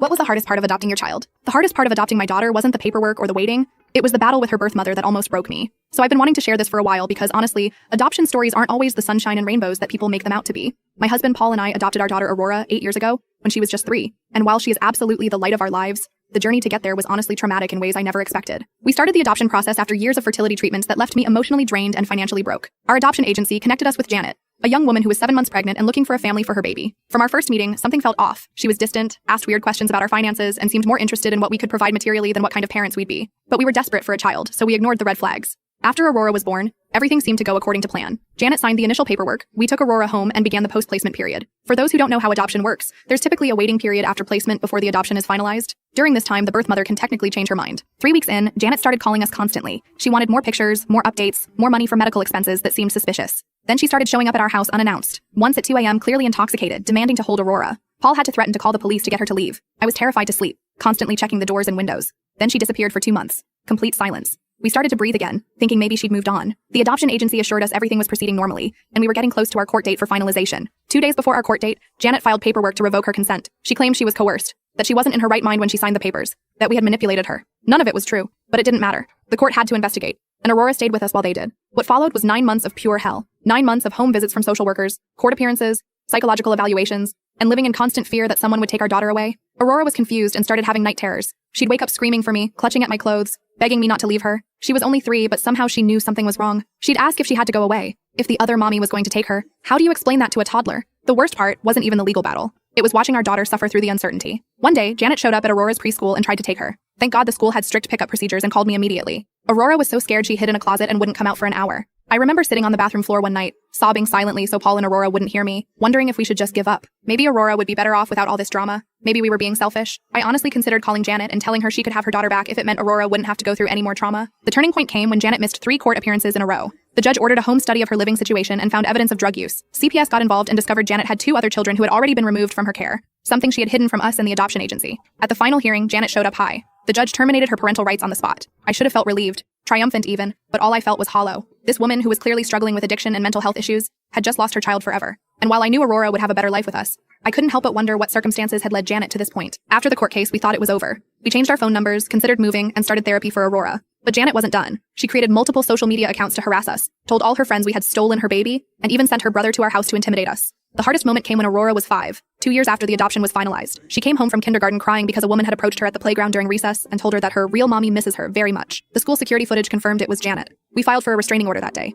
What was the hardest part of adopting your child? The hardest part of adopting my daughter wasn't the paperwork or the waiting. It was the battle with her birth mother that almost broke me. So I've been wanting to share this for a while because honestly, adoption stories aren't always the sunshine and rainbows that people make them out to be. My husband Paul and I adopted our daughter Aurora 8 years ago when she was just 3. And while she is absolutely the light of our lives, the journey to get there was honestly traumatic in ways I never expected. We started the adoption process after years of fertility treatments that left me emotionally drained and financially broke. Our adoption agency connected us with Janet, a young woman who was 7 months pregnant and looking for a family for her baby. From our first meeting, something felt off. She was distant, asked weird questions about our finances, and seemed more interested in what we could provide materially than what kind of parents we'd be. But we were desperate for a child, so we ignored the red flags. After Aurora was born, everything seemed to go according to plan. Janet signed the initial paperwork, we took Aurora home, and began the post-placement period. For those who don't know how adoption works, there's typically a waiting period after placement before the adoption is finalized. During this time, the birth mother can technically change her mind. 3 weeks in, Janet started calling us constantly. She wanted more pictures, more updates, more money for medical expenses that seemed suspicious. Then she started showing up at our house unannounced. Once at 2 a.m., clearly intoxicated, demanding to hold Aurora. Paul had to threaten to call the police to get her to leave. I was terrified to sleep, constantly checking the doors and windows. Then she disappeared for 2 months. Complete silence. We started to breathe again, thinking maybe she'd moved on. The adoption agency assured us everything was proceeding normally, and we were getting close to our court date for finalization. 2 days before our court date, Janet filed paperwork to revoke her consent. She claimed she was coerced, that she wasn't in her right mind when she signed the papers, that we had manipulated her. None of it was true, but it didn't matter. The court had to investigate, and Aurora stayed with us while they did. What followed was 9 months of pure hell. 9 months of home visits from social workers, court appearances, psychological evaluations, and living in constant fear that someone would take our daughter away. Aurora was confused and started having night terrors. She'd wake up screaming for me, clutching at my clothes, begging me not to leave her. She was only 3, but somehow she knew something was wrong. She'd ask if she had to go away, if the other mommy was going to take her. How do you explain that to a toddler? The worst part wasn't even the legal battle. It was watching our daughter suffer through the uncertainty. One day, Janet showed up at Aurora's preschool and tried to take her. Thank God the school had strict pickup procedures and called me immediately. Aurora was so scared she hid in a closet and wouldn't come out for an hour. I remember sitting on the bathroom floor one night, sobbing silently so Paul and Aurora wouldn't hear me, wondering if we should just give up. Maybe Aurora would be better off without all this drama. Maybe we were being selfish. I honestly considered calling Janet and telling her she could have her daughter back if it meant Aurora wouldn't have to go through any more trauma. The turning point came when Janet missed 3 court appearances in a row. The judge ordered a home study of her living situation and found evidence of drug use. CPS got involved and discovered Janet had 2 other children who had already been removed from her care, something she had hidden from us and the adoption agency. At the final hearing, Janet showed up high. The judge terminated her parental rights on the spot. I should have felt relieved, triumphant even, but all I felt was hollow. This woman, who was clearly struggling with addiction and mental health issues, had just lost her child forever. And while I knew Aurora would have a better life with us, I couldn't help but wonder what circumstances had led Janet to this point. After the court case, we thought it was over. We changed our phone numbers, considered moving, and started therapy for Aurora. But Janet wasn't done. She created multiple social media accounts to harass us, told all her friends we had stolen her baby, and even sent her brother to our house to intimidate us. The hardest moment came when Aurora was 5, 2 years after the adoption was finalized. She came home from kindergarten crying because a woman had approached her at the playground during recess and told her that her real mommy misses her very much. The school security footage confirmed it was Janet. We filed for a restraining order that day.